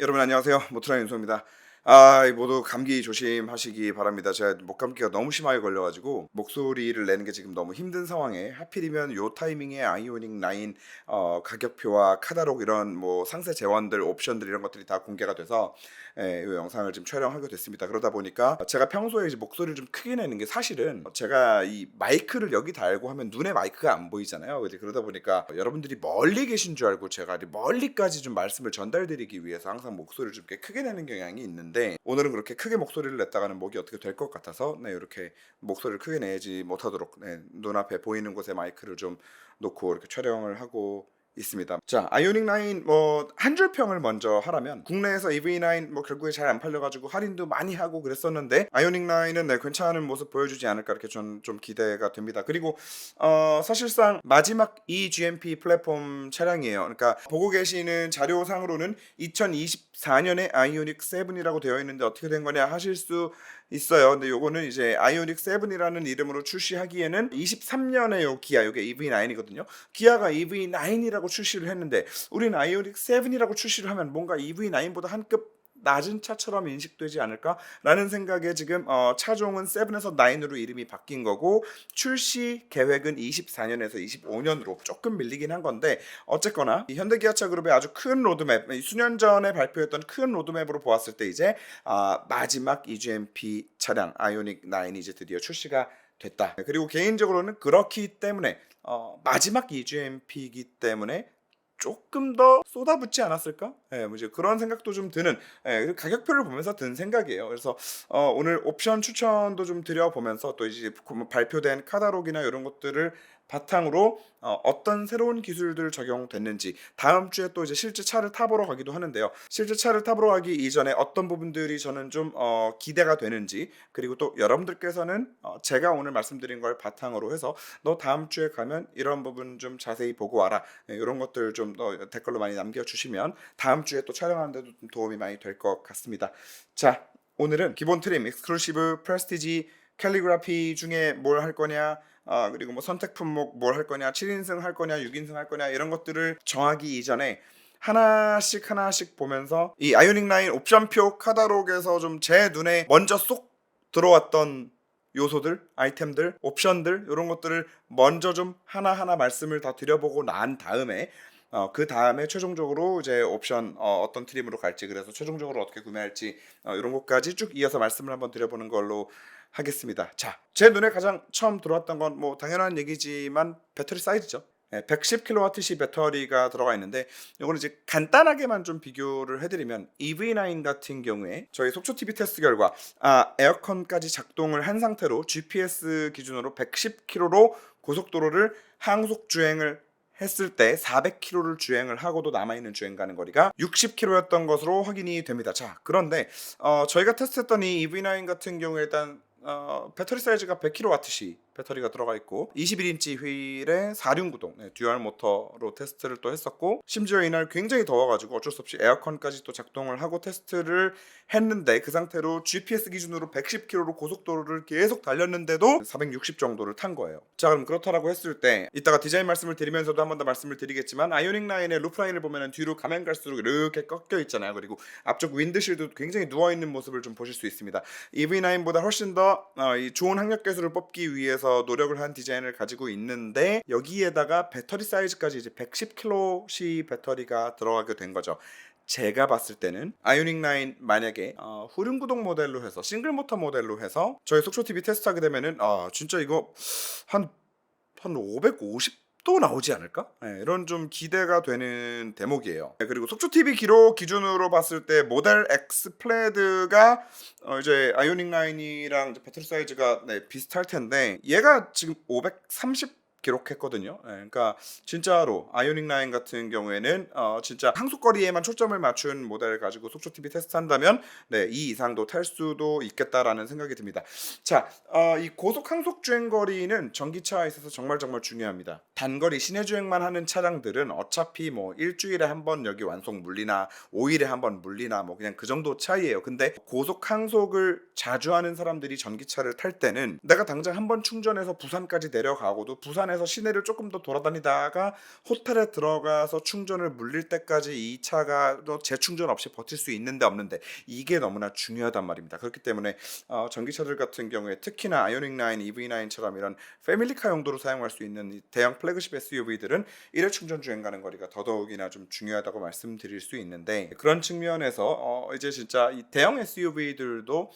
여러분 안녕하세요. 모트라 윤소입니다. 모두 감기 조심하시기 바랍니다. 제가 목감기가 너무 심하게 걸려가지고 목소리를 내는 게 지금 너무 힘든 상황에 하필이면 요 타이밍에 아이오닉 9 가격표와 카다록 이런 뭐 상세 재원들 옵션들 이런 것들이 다 공개가 돼서 이 영상을 지금 촬영하게 됐습니다. 그러다 보니까 제가 평소에 이제 목소리를 좀 크게 내는 게 사실은 제가 이 마이크를 여기 달고 하면 눈에 마이크가 안 보이잖아요. 그러다 보니까 여러분들이 멀리 계신 줄 알고 제가 멀리까지 좀 말씀을 전달드리기 위해서 항상 목소리를 좀 이렇게 크게 내는 경향이 있는데 오늘은 그렇게 크게 목소리를 냈다가는 목이 어떻게 될 것 같아서 이렇게 목소리를 크게 내지 못하도록 눈앞에 보이는 곳에 마이크를 좀 놓고 이렇게 촬영을 하고 있습니다. 자, 아이오닉 9 뭐 한 줄 평을 먼저 하라면 국내에서 EV9 뭐 결국에 잘 안 팔려가지고 할인도 많이 하고 그랬었는데 아이오닉 9은 괜찮은 모습 보여주지 않을까 이렇게 좀 기대가 됩니다. 그리고 사실상 마지막 eGMP 플랫폼 차량이에요. 그러니까 보고 계시는 자료상으로는 2024년에 아이오닉 7이라고 되어 있는데 어떻게 된 거냐 하실 수 있어요. 근데 요거는 이제 아이오닉 7이라는 이름으로 출시하기에는 23년에 요 기아 요게 EV9이거든요. 기아가 EV9이라고 출시를 했는데 우리는 아이오닉 7이라고 출시를 하면 뭔가 EV9보다 한 급 낮은 차처럼 인식되지 않을까라는 생각에 지금 차종은 7에서 9으로 이름이 바뀐 거고 출시 계획은 24년에서 25년으로 조금 밀리긴 한 건데 어쨌거나 이 현대기아차 그룹의 아주 큰 로드맵 수년 전에 발표했던 큰 로드맵으로 보았을 때 이제 마지막 eGMP 차량 아이오닉 9이 이제 드디어 출시가 됐다. 그리고 개인적으로는 그렇기 때문에 마지막 eGMP이기 때문에 조금 더 쏟아붓지 않았을까? 뭐 이제 그런 생각도 좀 드는 가격표를 보면서 든 생각이에요. 그래서 오늘 옵션 추천도 좀 드려보면서 또 이제 발표된 카다록이나 이런 것들을 바탕으로 어떤 새로운 기술들 적용됐는지 다음 주에 또 이제 실제 차를 타보러 가기도 하는데요. 실제 차를 타보러 가기 이전에 어떤 부분들이 저는 좀 기대가 되는지 그리고 또 여러분들께서는 제가 오늘 말씀드린 걸 바탕으로 해서 너 다음 주에 가면 이런 부분 좀 자세히 보고 와라 이런 것들 좀 댓글로 많이 남겨주시면 다음 주에 또 촬영하는데도 좀 도움이 많이 될 것 같습니다. 자, 오늘은 기본 트림, 익스클루시브, 프레스티지, 캘리그라피 중에 뭘 할 거냐 그리고 뭐 선택 품목 뭘 할 거냐 7인승 할 거냐 6인승 할 거냐 이런 것들을 정하기 이전에 하나씩 보면서 이 아이오닉 9 옵션표 카다록에서 좀 제 눈에 먼저 쏙 들어왔던 요소들, 아이템들, 옵션들 이런 것들을 먼저 좀 하나하나 말씀을 다 드려보고 난 다음에 그 다음에 최종적으로 이제 옵션 어떤 트림으로 갈지 그래서 최종적으로 어떻게 구매할지 이런 것까지 쭉 이어서 말씀을 한번 드려보는 걸로 하겠습니다. 자, 제 눈에 가장 처음 들어왔던 건 뭐 당연한 얘기지만 배터리 사이즈죠. 110kWh 배터리가 들어가 있는데 이거는 이제 간단하게만 좀 비교를 해드리면 EV9 같은 경우에 저희 속초TV 테스트 결과 에어컨까지 작동을 한 상태로 GPS 기준으로 110km로 고속도로를 항속 주행을 했을 때 400km를 주행을 하고도 남아있는 주행 가는 거리가 60km였던 것으로 확인이 됩니다. 자, 그런데 저희가 테스트했던 이 EV9 같은 경우에 일단 배터리 사이즈가 100kWh 배터리가 들어가 있고 21인치 휠에 4륜구동 듀얼 모터로 테스트를 또 했었고 심지어 이날 굉장히 더워가지고 어쩔 수 없이 에어컨까지 또 작동을 하고 테스트를 했는데 그 상태로 GPS 기준으로 110km로 고속도로를 계속 달렸는데도 460 정도를 탄 거예요. 자, 그럼 그렇다라고 했을 때 이따가 디자인 말씀을 드리면서도 한 번 더 말씀을 드리겠지만 아이오닉 9의 루프라인을 보면은 뒤로 가면 갈수록 이렇게 꺾여 있잖아요. 그리고 앞쪽 윈드실도 굉장히 누워있는 모습을 좀 보실 수 있습니다. EV9보다 훨씬 더 이 좋은 학력 계수를 뽑기 위해서 노력을 한 디자인을 가지고 있는데 여기에다가 배터리 사이즈까지 이제 110kWh 배터리가 들어가게 된 거죠. 제가 봤을 때는 아이오닉 9 만약에 후륜구동 모델로 해서 싱글 모터 모델로 해서 저희 속초TV 테스트하게 되면은 진짜 이거 한 550도 나오지 않을까? 이런 좀 기대가 되는 대목이에요. 그리고 속초TV 기록 기준으로 봤을 때 모델 X 플레드가 이제 아이오닉 9이랑 배터리 사이즈가 비슷할 텐데 얘가 지금 530 기록했거든요. 그러니까 진짜로 아이오닉 9 같은 경우에는 진짜 항속거리에만 초점을 맞춘 모델을 가지고 속초TV 테스트한다면 이 이상도 탈 수도 있겠다라는 생각이 듭니다. 자, 이 고속 항속 주행 거리는 전기차에 있어서 정말 중요합니다. 단거리 시내 주행만 하는 차량들은 어차피 뭐 일주일에 한 번 여기 완속 물리나 5일에 한 번 물리나 뭐 그냥 그 정도 차이예요. 근데 고속 항속을 자주 하는 사람들이 전기차를 탈 때는 내가 당장 한 번 충전해서 부산까지 내려가고도 부산에 안에서 시내를 조금 더 돌아다니다가 호텔에 들어가서 충전을 물릴 때까지 이 차가 또 재충전 없이 버틸 수 있는데 없는데, 이게 너무나 중요하단 말입니다. 그렇기 때문에 전기차들 같은 경우에 특히나 아이오닉 9, EV9처럼 이런 패밀리카 용도로 사용할 수 있는 이 대형 플래그십 SUV들은 일회 충전 주행 가는 거리가 더더욱이나 좀 중요하다고 말씀드릴 수 있는데, 그런 측면에서 이제 진짜 이 대형 SUV들도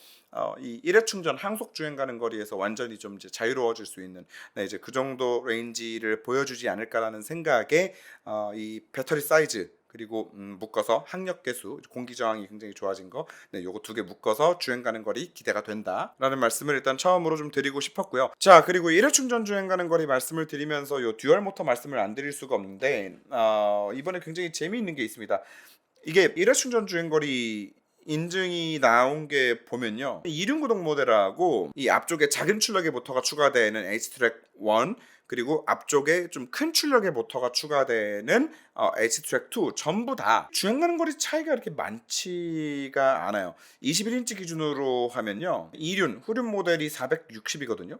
이 일회 충전 항속 주행 가는 거리에서 완전히 좀 이제 자유로워질 수 있는, 네, 이제 그 정도 레인지를 보여주지 않을까라는 생각에 이 배터리 사이즈 그리고 묶어서 항력 계수, 공기 저항이 굉장히 좋아진 거, 네, 요거 두 개 묶어서 주행 가는 거리 기대가 된다라는 말씀을 일단 처음으로 좀 드리고 싶었고요. 자, 그리고 일회 충전 주행 가는 거리 말씀을 드리면서 요 듀얼 모터 말씀을 안 드릴 수가 없는데, 이번에 굉장히 재미있는 게 있습니다. 이게 일회 충전 주행 거리 인증이 나온 게 보면요, 2륜구동 모델하고 이 앞쪽에 작은 출력의 모터가 추가되는 H-트랙 1, 그리고 앞쪽에 좀 큰 출력의 모터가 추가되는 H-트랙 2 전부 다 주행가는 거리 차이가 그렇게 많지가 않아요. 21인치 기준으로 하면요, 2륜 후륜 모델이 460이거든요.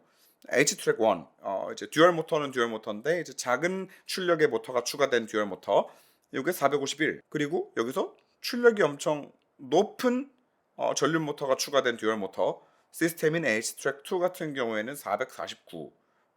H-트랙 1 이제 듀얼 모터는 듀얼 모터인데 이제 작은 출력의 모터가 추가된 듀얼 모터, 이게 451, 그리고 여기서 출력이 엄청 높은 전륜 모터가 추가된 듀얼 모터 시스템인 H-트랙 2 같은 경우에는 449,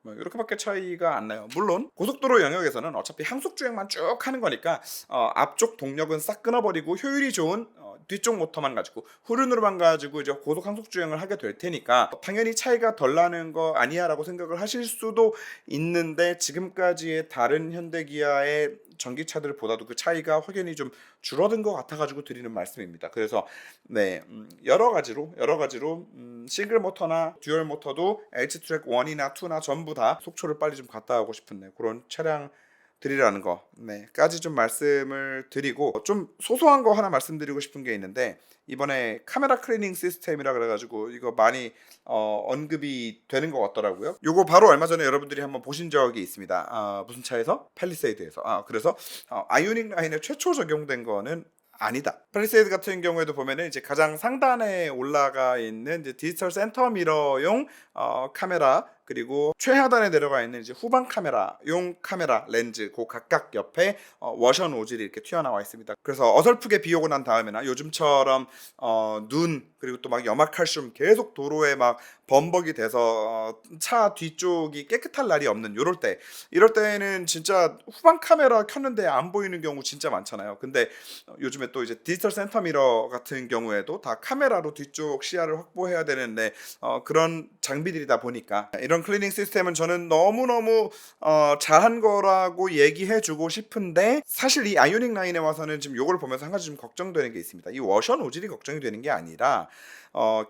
뭐 이렇게밖에 차이가 안 나요. 물론 고속도로 영역에서는 어차피 항속 주행만 쭉 하는 거니까 앞쪽 동력은 싹 끊어버리고 효율이 좋은 뒤쪽 모터만 가지고 후륜으로만 가지고 이제 고속 항속 주행을 하게 될 테니까 당연히 차이가 덜 나는 거 아니야라고 생각을 하실 수도 있는데, 지금까지의 다른 현대기아의 전기차들보다도 그 차이가 확연히 좀 줄어든 것 같아가지고 드리는 말씀입니다. 그래서 네, 여러 가지로 싱글 모터나 듀얼 모터도 H-트랙 1이나 2나 전부 다 속초를 빨리 좀 갔다 오고 싶은 그런 차량 드리라는 거, 까지 좀 말씀을 드리고, 좀 소소한 거 하나 말씀드리고 싶은 게 있는데, 이번에 카메라 클리닝 시스템이라 그래가지고 이거 많이 언급이 되는 것 같더라고요. 요거 바로 얼마 전에 여러분들이 한번 보신 적이 있습니다. 무슨 차에서? 팰리세이드에서. 그래서 아이오닉 라인에 최초 적용된 거는 아니다. 팰리세이드 같은 경우에도 보면은 이제 가장 상단에 올라가 있는 이제 디지털 센터 미러용 카메라, 그리고 최하단에 내려가 있는 이제 후방 카메라용 카메라 렌즈, 그 각각 옆에 워셔 노즐이 이렇게 튀어나와 있습니다. 그래서 어설프게 비 오고 난 다음에나 요즘처럼 눈 그리고 또 막 염화칼슘 계속 도로에 막 범벅이 돼서 차 뒤쪽이 깨끗할 날이 없는 이럴 때는 진짜 후방 카메라 켰는데 안 보이는 경우 진짜 많잖아요. 근데 요즘에 또 이제 디지털 센터 미러 같은 경우에도 다 카메라로 뒤쪽 시야를 확보해야 되는데 그런 장비들이다 보니까 이런 클리닝 시스템은 저는 너무너무 잘한 거라고 얘기해주고 싶은데, 사실 이 아이오닉 9에 와서는 지금 요걸 보면서 한 가지 좀 걱정되는 게 있습니다. 이 워셔 노즐이 걱정이 되는 게 아니라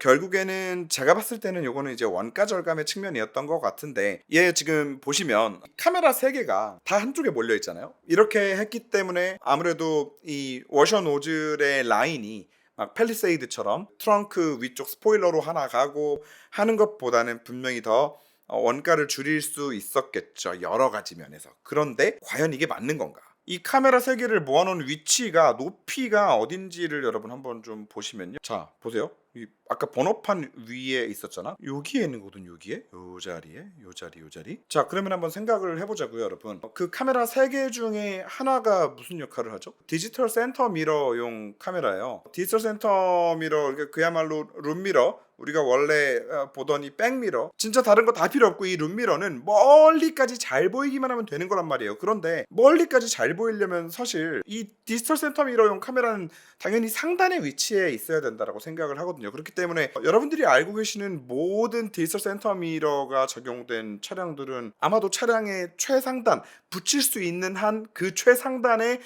결국에는 제가 봤을 때는 요거는 이제 원가 절감의 측면이었던 것 같은데, 얘 지금 보시면 카메라 3개가 다 한쪽에 몰려 있잖아요. 이렇게 했기 때문에 아무래도 이 워셔 노즐의 라인이 막 팰리세이드처럼 트렁크 위쪽 스포일러로 하나 가고 하는 것보다는 분명히 더 원가를 줄일 수 있었겠죠, 여러 가지 면에서. 그런데 과연 이게 맞는 건가? 이 카메라 3개를 모아놓은 위치가, 높이가 어딘지를 여러분 한번 좀 보시면요, 자 보세요. 이 아까 번호판 위에 있었잖아. 여기에 있는 거거든. 여기에 요 자리에 요 자리. 자, 그러면 한번 생각을 해보자고요, 여러분. 그 카메라 3개 중에 하나가 무슨 역할을 하죠? 디지털 센터 미러용 카메라예요. 디지털 센터 미러, 그야말로 룸미러, 우리가 원래 보던 이 백미러, 진짜 다른 거 다 필요 없고 이 룸미러는 멀리까지 잘 보이기만 하면 되는 거란 말이에요. 그런데 멀리까지 잘 보이려면 사실 이 디지털 센터 미러용 카메라는 당연히 상단의 위치에 있어야 된다라고 생각을 하거든요. 그렇기 때문에 여러분들이 알고 계시는 모든 디지털 센터 미러가 적용된 차량들은 아마도 차량의 최상단, 붙일 수 있는 한 그 최상단에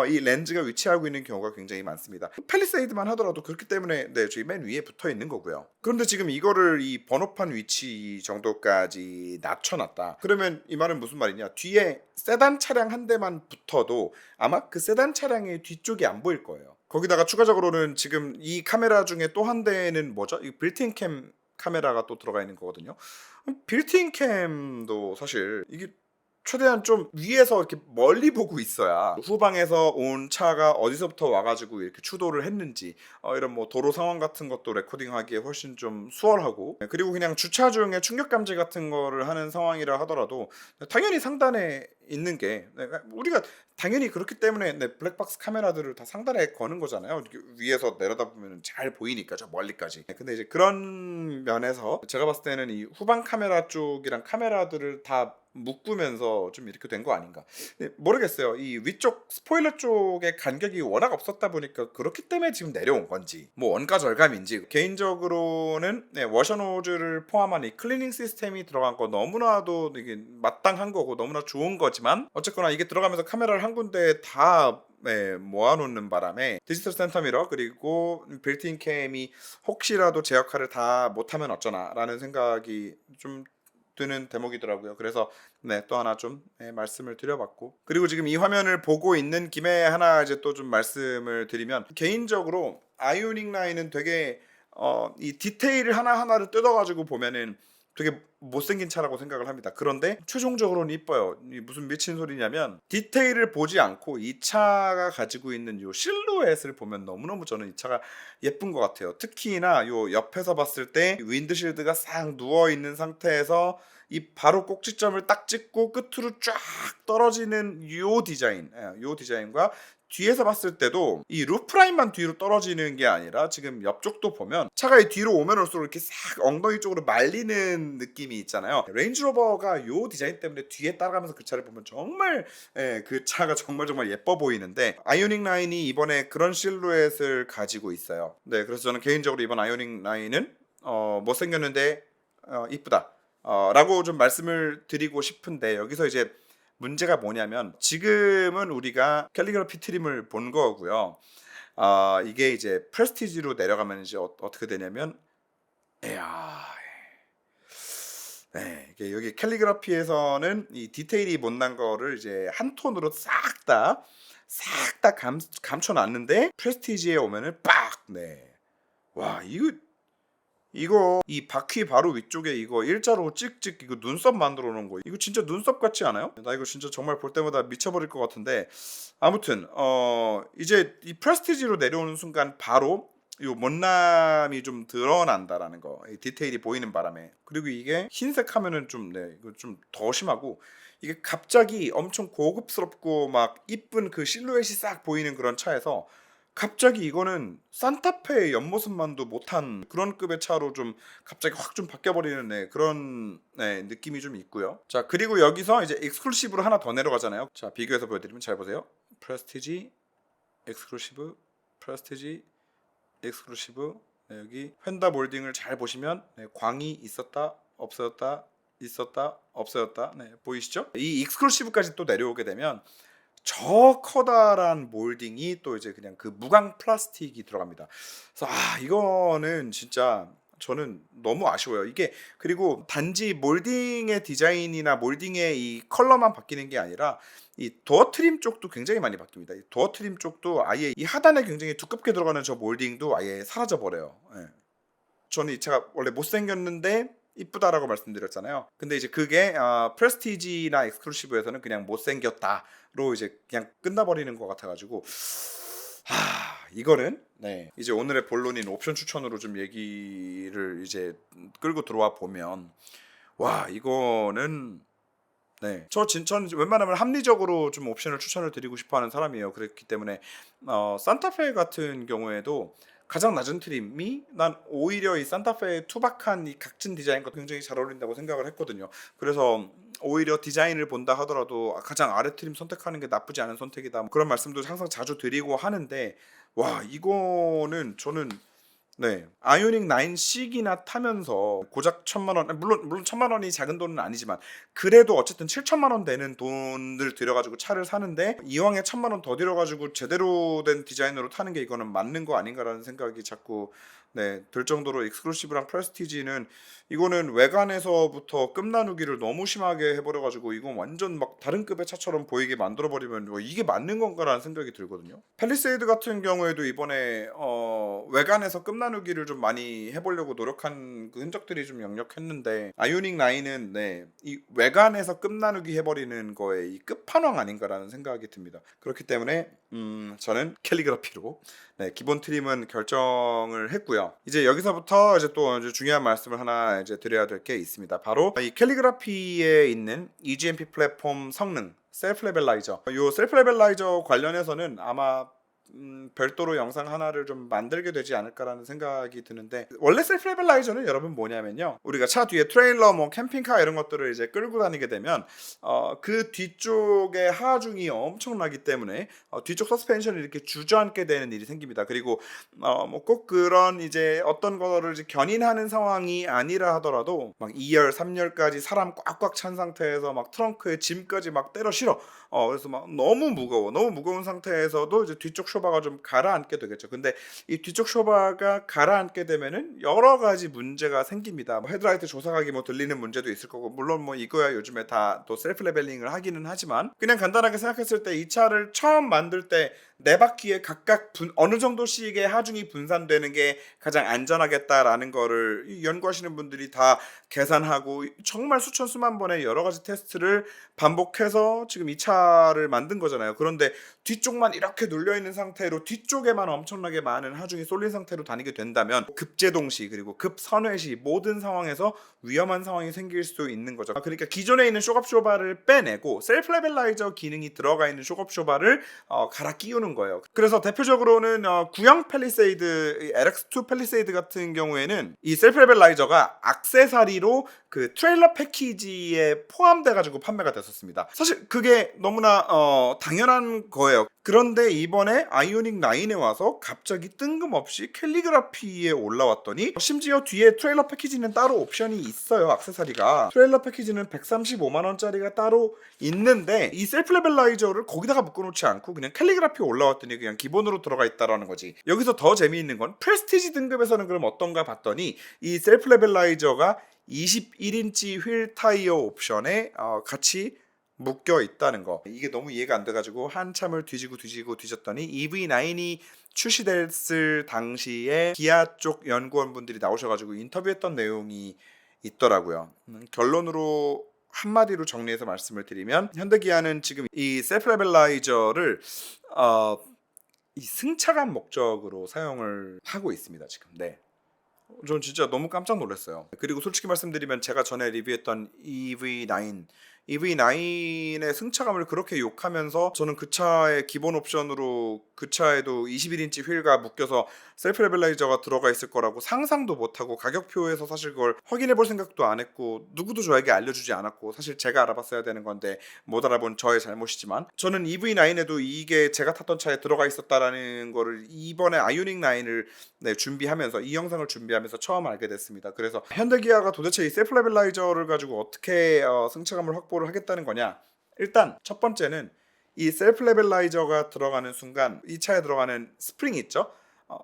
이 렌즈가 위치하고 있는 경우가 굉장히 많습니다. 팰리세이드만 하더라도 그렇기 때문에 저희 맨 위에 붙어 있는 거고요. 그런데 지금 이거를 이 번호판 위치 정도까지 낮춰놨다. 그러면 이 말은 무슨 말이냐? 뒤에 세단 차량 한 대만 붙어도 아마 그 세단 차량의 뒤쪽이 안 보일 거예요. 거기다가 추가적으로는 지금 이 카메라 중에 또 한 대는 뭐죠? 이 빌트인 캠 카메라가 또 들어가 있는 거거든요. 빌트인 캠도 사실 이게 최대한 좀 위에서 이렇게 멀리 보고 있어야 후방에서 온 차가 어디서부터 와가지고 이렇게 추돌을 했는지 이런 뭐 도로 상황 같은 것도 레코딩하기에 훨씬 좀 수월하고, 그리고 그냥 주차 중에 충격 감지 같은 거를 하는 상황이라 하더라도 당연히 상단에 있는 게, 우리가 당연히 그렇기 때문에 블랙박스 카메라들을 다 상단에 거는 거잖아요. 이렇게 위에서 내려다보면 잘 보이니까 저 멀리까지. 근데 이제 그런 면에서 제가 봤을 때는 이 후방 카메라 쪽이랑 카메라들을 다 묶으면서 좀 이렇게 된 거 아닌가. 모르겠어요. 이 위쪽 스포일러 쪽에 간격이 워낙 없었다 보니까 그렇기 때문에 지금 내려온 건지, 뭐 원가 절감인지, 개인적으로는 워셔 노즐을 포함한 이 클리닝 시스템이 들어간 거 너무나도 이게 마땅한 거고 너무나 좋은 거지만, 어쨌거나 이게 들어가면서 카메라를 한 군데 다 모아놓는 바람에 디지털 센터 미러 그리고 빌트인 캠이 혹시라도 제 역할을 다 못하면 어쩌나라는 생각이 좀 드는 대목이더라고요. 그래서 또 하나 좀 말씀을 드려봤고, 그리고 지금 이 화면을 보고 있는 김에 하나 이제 또 좀 말씀을 드리면, 개인적으로 아이오닉 9은 되게 이 디테일을 하나하나를 뜯어가지고 보면은 되게 못생긴 차라고 생각을 합니다. 그런데 최종적으로는 이뻐요. 무슨 미친 소리냐면, 디테일을 보지 않고 이 차가 가지고 있는 요 실루엣을 보면 너무너무 저는 이 차가 예쁜 것 같아요. 특히나 요 옆에서 봤을 때 윈드실드가 싹 누워있는 상태에서 이 바로 꼭지점을 딱 찍고 끝으로 쫙 떨어지는 요 디자인, 요 디자인과 뒤에서 봤을 때도 이 루프라인만 뒤로 떨어지는 게 아니라 지금 옆쪽도 보면 차가 이 뒤로 오면 올수록 이렇게 싹 엉덩이 쪽으로 말리는 느낌이 있잖아요. 레인지로버가 요 디자인 때문에 뒤에 따라가면서 그 차를 보면 정말 그 차가 정말 예뻐 보이는데, 아이오닉 9이 이번에 그런 실루엣을 가지고 있어요. 그래서 저는 개인적으로 이번 아이오닉 9은 못생겼는데 이쁘다 라고 좀 말씀을 드리고 싶은데, 여기서 이제 문제가 뭐냐면, 지금은 우리가 캘리그라피 트림을 본 거고요. 이게 이제 프레스티지로 내려가면 이제 어떻게 되냐면, 이게 여기 캘리그라피에서는 이 디테일이 못난 거를 이제 한 톤으로 싹 다 감춰놨는데, 프레스티지에 오면은 빡! 와, 이거 이 바퀴 바로 위쪽에 이거 일자로 찍찍 이거 눈썹 만들어 놓은 거, 이거 진짜 눈썹 같지 않아요? 나 이거 진짜 정말 볼 때마다 미쳐버릴 것 같은데, 아무튼 이제 이 프레스티지로 내려오는 순간 바로 요 못남이 좀 드러난다라는 거, 이 디테일이 보이는 바람에. 그리고 이게 흰색 하면은 좀 이거 좀 더 심하고, 이게 갑자기 엄청 고급스럽고 막 이쁜 그 실루엣이 싹 보이는 그런 차에서 갑자기 이거는 산타페의 옆모습만도 못한 그런 급의 차로 좀 갑자기 확 좀 바뀌어버리는 그런 느낌이 좀 있고요. 자, 그리고 여기서 이제 엑스클루시브로 하나 더 내려가잖아요. 자, 비교해서 보여드리면 잘 보세요. 프레스티지, 엑스클루시브, 프레스티지, 엑스클루시브. 여기 휀다 몰딩을 잘 보시면 광이 있었다, 없어졌다, 있었다, 없어졌다. 보이시죠? 이 익스클루시브까지 또 내려오게 되면 저 커다란 몰딩이 또 이제 그냥 그 무광 플라스틱이 들어갑니다. 그래서 이거는 진짜 저는 너무 아쉬워요. 이게 그리고 단지 몰딩의 디자인이나 몰딩의 이 컬러만 바뀌는 게 아니라 이 도어 트림 쪽도 굉장히 많이 바뀝니다. 이 도어 트림 쪽도 아예 이 하단에 굉장히 두껍게 들어가는 저 몰딩도 아예 사라져 버려요. 저는 이 차가 원래 못생겼는데 이쁘다라고 말씀드렸잖아요. 근데 이제 그게 프레스티지나 엑스클루시브에서는 그냥 못생겼다로 이제 그냥 끝나버리는 것 같아가지고, 이거는 이제 오늘의 본론인 옵션 추천으로 좀 얘기를 이제 끌고 들어와 보면, 와, 이거는 저는 웬만하면 합리적으로 좀 옵션을 추천을 드리고 싶어하는 사람이에요. 그렇기 때문에 산타페 같은 경우에도 가장 낮은 트림이 난 오히려 이 산타페의 투박한 이 각진 디자인과 굉장히 잘 어울린다고 생각을 했거든요. 그래서 오히려 디자인을 본다 하더라도 가장 아래 트림 선택하는 게 나쁘지 않은 선택이다, 그런 말씀도 항상 자주 드리고 하는데, 와, 이거는 저는 아이오닉 9C기나 타면서 고작 1,000만 원, 물론 1,000만 원이 작은 돈은 아니지만 그래도 어쨌든 7천만 원 되는 돈을 들여가지고 차를 사는데, 이왕에 1,000만 원 더 들여가지고 제대로 된 디자인으로 타는 게 이거는 맞는 거 아닌가라는 생각이 자꾸 들 정도로, 익스클루시브랑 프레스티지는 이거는 외관에서부터 급 나누기를 너무 심하게 해버려가지고 이건 완전 막 다른 급의 차처럼 보이게 만들어버리면 이게 맞는 건가라는 생각이 들거든요. 팰리세이드 같은 경우에도 이번에 외관에서 급 나누기를 좀 많이 해보려고 노력한 그 흔적들이 좀 역력했는데 아이오닉 9은 이 외관에서 끝 나누기 해버리는 거에 이 끝판왕 아닌가라는 생각이 듭니다. 그렇기 때문에 저는 캘리그라피로 기본 트림은 결정을 했고요. 이제 여기서부터 이제 또 이제 중요한 말씀을 하나 이제 드려야 될 게 있습니다. 바로 이 캘리그라피에 있는 eGMP 플랫폼 성능 셀프 레벨라이저. 이 셀프 레벨라이저 관련해서는 아마 별도로 영상 하나를 좀 만들게 되지 않을까라는 생각이 드는데, 원래 셀프 레벨라이저는 여러분 뭐냐면요, 우리가 차 뒤에 트레일러 뭐 캠핑카 이런 것들을 이제 끌고 다니게 되면 그 뒤쪽에 하중이 엄청나기 때문에 뒤쪽 서스펜션을 이렇게 주저앉게 되는 일이 생깁니다. 그리고 뭐 꼭 그런 이제 어떤 거를 이제 견인하는 상황이 아니라 하더라도 막 2열 3열까지 사람 꽉꽉 찬 상태에서 막 트렁크에 짐까지 막 때려 실어 그래서 막 너무 무거운 상태에서도 이제 뒤쪽 쇼바가 좀 가라앉게 되겠죠. 근데 이 뒤쪽 쇼바가 가라앉게 되면은 여러 가지 문제가 생깁니다. 뭐 헤드라이트 조사각이 뭐 들리는 문제도 있을 거고, 물론 뭐 이거야 요즘에 다 또 셀프 레벨링을 하기는 하지만, 그냥 간단하게 생각했을 때 이 차를 처음 만들 때 네 바퀴에 각각 어느 정도씩의 하중이 분산되는 게 가장 안전하겠다라는 거를 연구하시는 분들이 다 계산하고 정말 수천 수만 번의 여러 가지 테스트를 반복해서 지금 이 차를 만든 거잖아요. 그런데 뒤쪽만 이렇게 눌려 있는 상태로 뒤쪽에만 엄청나게 많은 하중이 쏠린 상태로 다니게 된다면 급제동 시 그리고 급선회 시 모든 상황에서 위험한 상황이 생길 수 있는 거죠. 그러니까 기존에 있는 쇼업 쇼바를 빼내고 셀프 레벨라이저 기능이 들어가 있는 쇼업 쇼바를 갈아 끼우는 거예요. 그래서 대표적으로는 구형 팰리세이드, LX2 팰리세이드 같은 경우에는 이 셀프 레벨라이저가 액세서리로 그 트레일러 패키지에 포함돼 가지고 판매가 됐었습니다. 사실 그게 너무나 당연한 거예요. 그런데 이번에 아이오닉 9에 와서 갑자기 뜬금없이 캘리그라피에 올라왔더니 심지어 뒤에 트레일러 패키지는 따로 옵션이 있어요. 액세서리가 트레일러 패키지는 135만원짜리가 따로 있는데 이 셀프 레벨라이저를 거기다가 묶어놓지 않고 그냥 캘리그라피에 올라왔더니 그냥 기본으로 들어가 있다라는 거지. 여기서 더 재미있는 건 프레스티지 등급에서는 그럼 어떤가 봤더니 이 셀프 레벨라이저가 21인치 휠 타이어 옵션에 같이 묶여 있다는 거. 이게 너무 이해가 안 돼가지고 한참을 뒤졌더니 EV9이 출시됐을 당시에 기아 쪽 연구원분들이 나오셔가지고 인터뷰했던 내용이 있더라고요. 결론으로 한마디로 정리해서 말씀을 드리면, 현대기아는 지금 이 셀프 레벨라이저를 이 승차감 목적으로 사용을 하고 있습니다 지금. 전 진짜 너무 깜짝 놀랐어요. 그리고 솔직히 말씀드리면 제가 전에 리뷰했던 EV9의 승차감을 그렇게 욕하면서 저는 그 차의 기본 옵션으로 그 차에도 21인치 휠과 묶여서 셀프 레벨라이저가 들어가 있을 거라고 상상도 못하고, 가격표에서 사실 그걸 확인해 볼 생각도 안 했고 누구도 저에게 알려주지 않았고, 사실 제가 알아봤어야 되는 건데 못 알아본 저의 잘못이지만, 저는 EV9에도 이게 제가 탔던 차에 들어가 있었다라는 거를 이번에 아이오닉 9을 준비하면서, 이 영상을 준비하면서 처음 알게 됐습니다. 그래서 현대기아가 도대체 이 셀프 레벨라이저를 가지고 어떻게 승차감을 확보를 하겠다는 거냐. 일단 첫 번째는 이 셀프 레벨라이저가 들어가는 순간 이 차에 들어가는 스프링 있죠?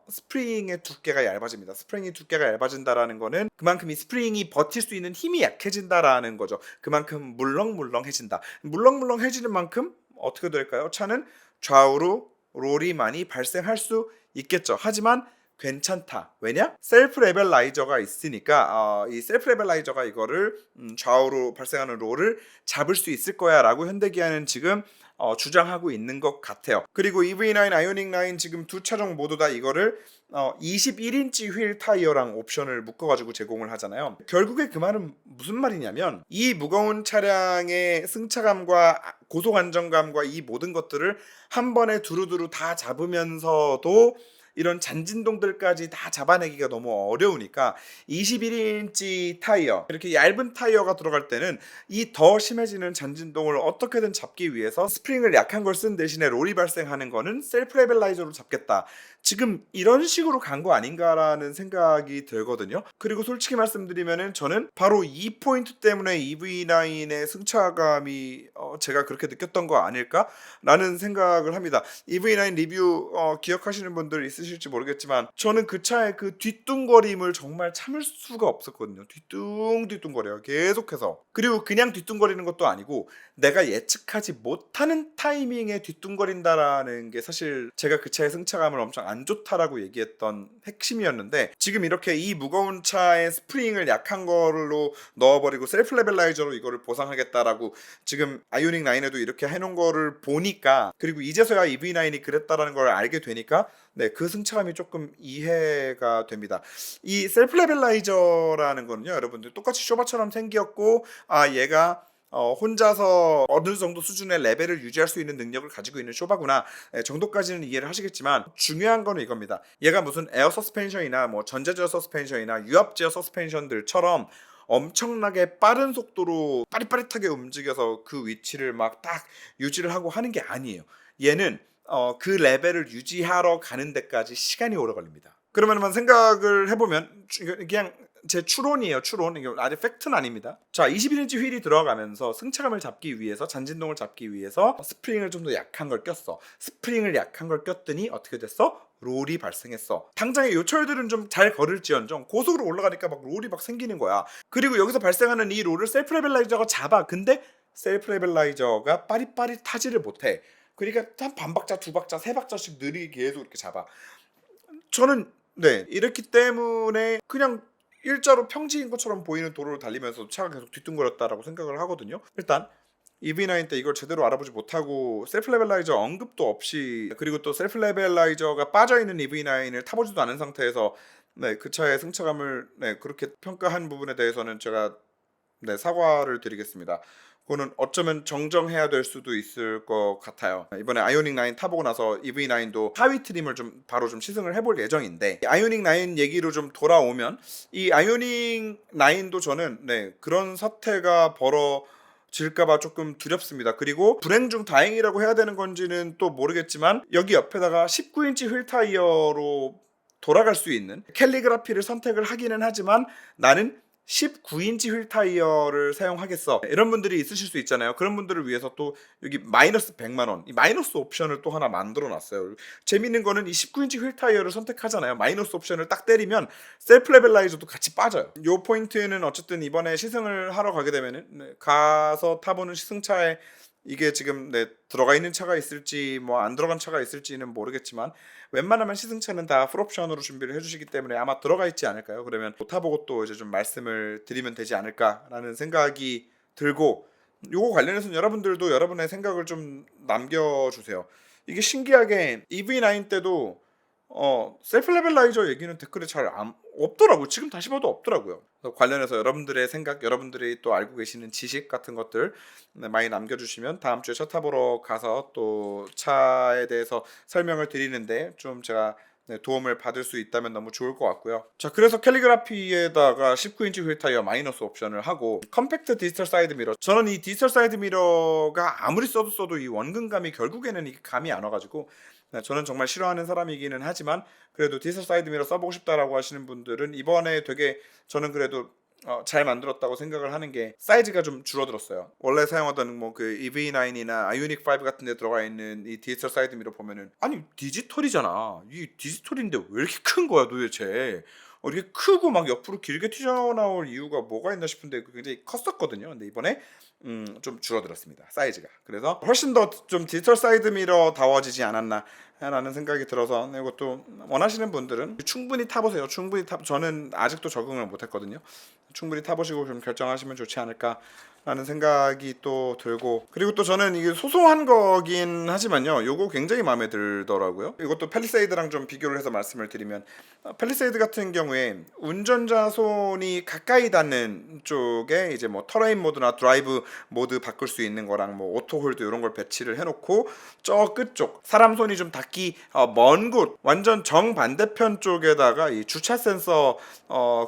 스프링의 두께가 얇아집니다. 스프링이 두께가 얇아진다라는 거는 그만큼 이 스프링이 버틸 수 있는 힘이 약해진다라는 거죠. 그만큼 물렁물렁해진다. 물렁물렁해지는 만큼 어떻게 될까요? 차는 좌우로 롤이 많이 발생할 수 있겠죠. 하지만 괜찮다. 왜냐? 셀프 레벨라이저가 있으니까 이 셀프 레벨라이저가 이거를 좌우로 발생하는 롤을 잡을 수 있을 거야 라고 현대기아는 지금 주장하고 있는 것 같아요. 그리고 EV9, 아이오닉 9 지금 두 차종 모두 다 이거를 21인치 휠 타이어랑 옵션을 묶어가지고 제공을 하잖아요. 결국에 그 말은 무슨 말이냐면, 이 무거운 차량의 승차감과 고속 안정감과 이 모든 것들을 한 번에 두루두루 다 잡으면서도 이런 잔진동들까지 다 잡아내기가 너무 어려우니까 21인치 타이어, 이렇게 얇은 타이어가 들어갈 때는 이 더 심해지는 잔진동을 어떻게든 잡기 위해서 스프링을 약한 걸 쓴 대신에 롤이 발생하는 거는 셀프 레벨라이저로 잡겠다. 지금 이런 식으로 간 거 아닌가라는 생각이 들거든요. 그리고 솔직히 말씀드리면은 저는 바로 이 포인트 때문에 EV9의 승차감이 제가 그렇게 느꼈던 거 아닐까라는 생각을 합니다. EV9 리뷰 기억하시는 분들 있으실지 모르겠지만, 저는 그 차의 그 뒤뚱거림을 정말 참을 수가 없었거든요. 뒤뚱거려요, 계속해서. 그리고 그냥 뒤뚱거리는 것도 아니고 내가 예측하지 못하는 타이밍에 뒤뚱거린다라는 게 사실 제가 그 차의 승차감을 엄청 안 좋다라고 얘기했던 핵심이었는데, 지금 이렇게 이 무거운 차에 스프링을 약한 걸로 넣어버리고 셀프 레벨라이저로 이거를 보상하겠다라고 지금 아이오닉 9에도 이렇게 해놓은 거를 보니까, 그리고 이제서야 EV9이 그랬다라는 걸 알게 되니까 네, 그 승차감이 조금 이해가 됩니다. 이 셀프 레벨라이저라는 거는요, 여러분들 똑같이 쇼바처럼 생겼고, 얘가 혼자서 어느 정도 수준의 레벨을 유지할 수 있는 능력을 가지고 있는 쇼바구나 정도까지는 이해를 하시겠지만, 중요한 거는 이겁니다. 얘가 무슨 에어 서스펜션이나 뭐 전자제어 서스펜션이나 유압제어 서스펜션들처럼 엄청나게 빠른 속도로 빠릿빠릿하게 움직여서 그 위치를 막 딱 유지를 하고 하는 게 아니에요. 얘는 그 레벨을 유지하러 가는 데까지 시간이 오래 걸립니다. 그러면 생각을 해보면, 그냥 제 추론이에요. 추론. 이게 아직 팩트는 아닙니다. 자, 21인치 휠이 들어가면서 승차감을 잡기 위해서, 잔진동을 잡기 위해서 스프링을 좀 더 약한 걸 꼈어. 스프링을 약한 걸 꼈더니 어떻게 됐어? 롤이 발생했어. 당장에 요 철들은 좀 잘 걸을지언정 고속으로 올라가니까 막 롤이 막 생기는 거야. 그리고 여기서 발생하는 이 롤을 셀프 레벨라이저가 잡아. 근데 셀프 레벨라이저가 빠릿빠릿하지를 못해. 그러니까 한 반박자, 두 박자, 세 박자씩 느리게 계속 이렇게 잡아. 저는 네, 이렇기 때문에 그냥 일자로 평지인 것처럼 보이는 도로를 달리면서 차가 계속 뒤뚱거렸다라고 생각을 하거든요. 일단 EV9 때 이걸 제대로 알아보지 못하고 셀프 레벨라이저 언급도 없이, 그리고 또 셀프 레벨라이저가 빠져있는 EV9을 타보지도 않은 상태에서 네, 그 차의 승차감을 네, 그렇게 평가한 부분에 대해서는 제가 네, 사과를 드리겠습니다. 그거는 어쩌면 정정해야 될 수도 있을 것 같아요. 이번에 아이오닉 9 타보고 나서 EV9도 하위 트림을 좀 바로 좀 시승을 해볼 예정인데, 아이오닉 9 얘기로 좀 돌아오면, 이 아이오닉 9도 저는 네, 그런 사태가 질까봐 조금 두렵습니다. 그리고 불행 중 다행이라고 해야 되는 건지는 또 모르겠지만, 여기 옆에다가 19인치 휠 타이어로 돌아갈 수 있는 캘리그라피를 선택을 하기는 하지만, 나는 19인치 휠 타이어를 사용하겠어, 이런 분들이 있으실 수 있잖아요. 그런 분들을 위해서 또 여기 마이너스 100만 원, 이 마이너스 옵션을 또 하나 만들어 놨어요. 재밌는 거는 이 19인치 휠 타이어를 선택하잖아요. 마이너스 옵션을 딱 때리면 셀프 레벨라이저도 같이 빠져요. 요 포인트는 어쨌든 이번에 시승을 하러 가게 되면은 가서 타보는 시승차에 이게 지금 들어가 있는 차가 있을지 뭐 안 들어간 차가 있을지는 모르겠지만, 웬만하면 시승차는 다 풀옵션으로 준비를 해주시기 때문에 아마 들어가 있지 않을까요? 그러면 타보고 또 이제 좀 말씀을 드리면 되지 않을까라는 생각이 들고, 요거 관련해서는 여러분들도 여러분의 생각을 좀 남겨주세요. 이게 신기하게 EV9 때도 셀프 레벨라이저 얘기는 댓글에 잘 없더라고요. 지금 다시 봐도 없더라고요. 관련해서 여러분들의 생각, 여러분들이 또 알고 계시는 지식 같은 것들 많이 남겨주시면 다음 주에 차 타보러 가서 또 차에 대해서 설명을 드리는데 좀 제가 도움을 받을 수 있다면 너무 좋을 것 같고요. 자, 그래서 캘리그라피에다가 19인치 휠 타이어 마이너스 옵션을 하고, 컴팩트 디지털 사이드 미러, 저는 이 디지털 사이드 미러가 아무리 써도 이 원근감이 결국에는 이게 감이 안 와가지고, 저는 정말 싫어하는 사람이기는 하지만, 그래도 디지털 사이드 미러 써보고 싶다라고 하시는 분들은 이번에 되게 저는 그래도 잘 만들었다고 생각을 하는 게, 사이즈가 좀 줄어들었어요. 원래 사용하던 뭐 그 EV9이나 아이오닉 5 같은 데 들어가 있는 이 디지털 사이드 미러 보면은, 아니 디지털이잖아, 이 디지털인데 왜 이렇게 큰 거야 도대체, 이렇게 크고 막 옆으로 길게 튀어나올 이유가 뭐가 있나 싶은데 굉장히 컸었거든요. 근데 이번에 좀 줄어들었습니다, 사이즈가. 그래서 훨씬 더 좀 디지털 사이드 미러 다워지지 않았나 라는 생각이 들어서, 이것도 원하시는 분들은 충분히 타보세요. 저는 아직도 적응을 못했거든요. 충분히 타보시고 좀 결정하시면 좋지 않을까 라는 생각이 또 들고, 그리고 또 저는 이게 소소한 거긴 하지만요, 요거 굉장히 마음에 들더라고요. 이것도 팰리세이드랑 좀 비교를 해서 말씀을 드리면, 팰리세이드 같은 경우에 운전자 손이 가까이 닿는 쪽에 이제 뭐 터레인 모드나 드라이브 모드 바꿀 수 있는 거랑 뭐 오토 홀드 이런 걸 배치를 해놓고, 저 끝쪽 사람 손이 좀 닿기 먼 곳 완전 정반대편 쪽에다가 이 주차 센서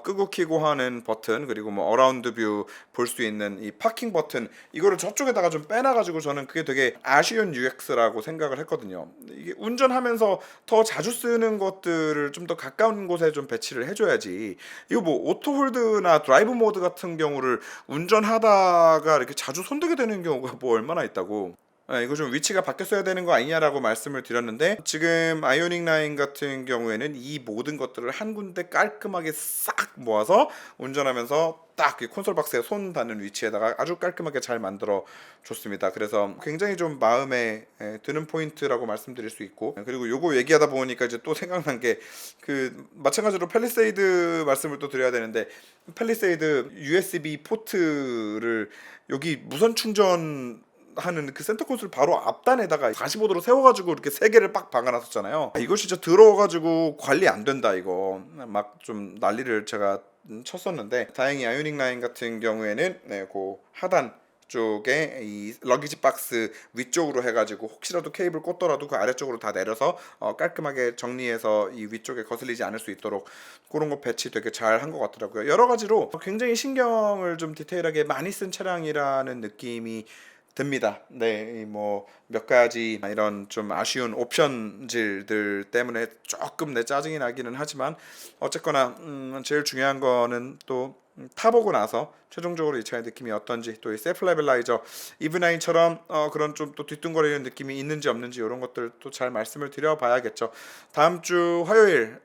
끄고 키고 하는 버튼, 그리고 뭐 어라운드 뷰 볼 수 있는 이 파킹 버튼, 이거를 저쪽에다가 좀 빼놔가지고 저는 그게 되게 아쉬운 UX라고 생각을 했거든요. 이게 운전하면서 더 자주 쓰는 것들을 좀 더 가까운 곳에 좀 배치를 해줘야지, 이거 뭐 오토 홀드나 드라이브 모드 같은 경우를 운전하다가 이렇게 자주 손대게 되는 경우가 뭐 얼마나 있다고. 이거 좀 위치가 바뀌었어야 되는 거 아니냐라고 말씀을 드렸는데, 지금 아이오닉 9 같은 경우에는 이 모든 것들을 한 군데 깔끔하게 싹 모아서 운전하면서 딱 이 콘솔 박스에 손 닿는 위치에다가 아주 깔끔하게 잘 만들어 줬습니다. 그래서 굉장히 좀 마음에 드는 포인트라고 말씀드릴 수 있고, 그리고 요거 얘기하다 보니까 이제 또 생각난 게, 그 마찬가지로 팰리세이드 말씀을 또 드려야 되는데, 팰리세이드 USB 포트를 여기 무선 충전 하는 그 센터 콘솔 바로 앞단에다가 45도로 세워가지고 이렇게 세 개를 빡 박아놨었잖아요. 이거 진짜 더러워가지고 관리 안 된다, 이거 막 좀 난리를 제가 쳤었는데, 다행히 아이오닉 9 같은 경우에는 그 하단 쪽에 이 러기지 박스 위쪽으로 해가지고 혹시라도 케이블 꽂더라도 그 아래쪽으로 다 내려서 깔끔하게 정리해서 이 위쪽에 거슬리지 않을 수 있도록 그런 거 배치 되게 잘 한 것 같더라고요. 여러 가지로 굉장히 신경을 좀 디테일하게 많이 쓴 차량이라는 느낌이 듭니다. 네, 뭐 몇 가지 이런 좀 아쉬운 옵션질들 때문에 조금 내 짜증이 나기는 하지만, 어쨌거나 제일 중요한 거는 또 타보고 나서 최종적으로 이 차의 느낌이 어떤지, 또 이 셀프 레벨라이저 이브9처럼 그런 좀 또 뒤뚱거리는 느낌이 있는지 없는지, 이런 것들 또 잘 말씀을 드려봐야겠죠. 다음 주 화요일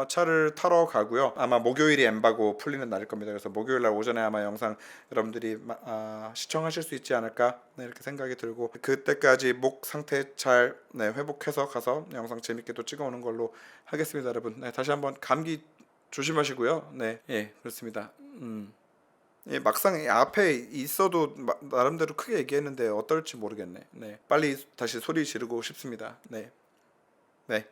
차를 타러 가고요. 아마 목요일이 엠바고 풀리는 날일 겁니다. 그래서 목요일 날 오전에 아마 영상 여러분들이 시청하실 수 있지 않을까, 이렇게 생각이 들고, 그때까지 목 상태 잘 회복해서 가서 영상 재밌게 또 찍어오는 걸로 하겠습니다, 여러분. 다시 한번 감기 조심하시고요. 네, 예, 그렇습니다. 예, 막상 이 앞에 있어도 나름대로 크게 얘기했는데 어떨지 모르겠네. 네, 빨리 다시 소리 지르고 싶습니다. 네, 네.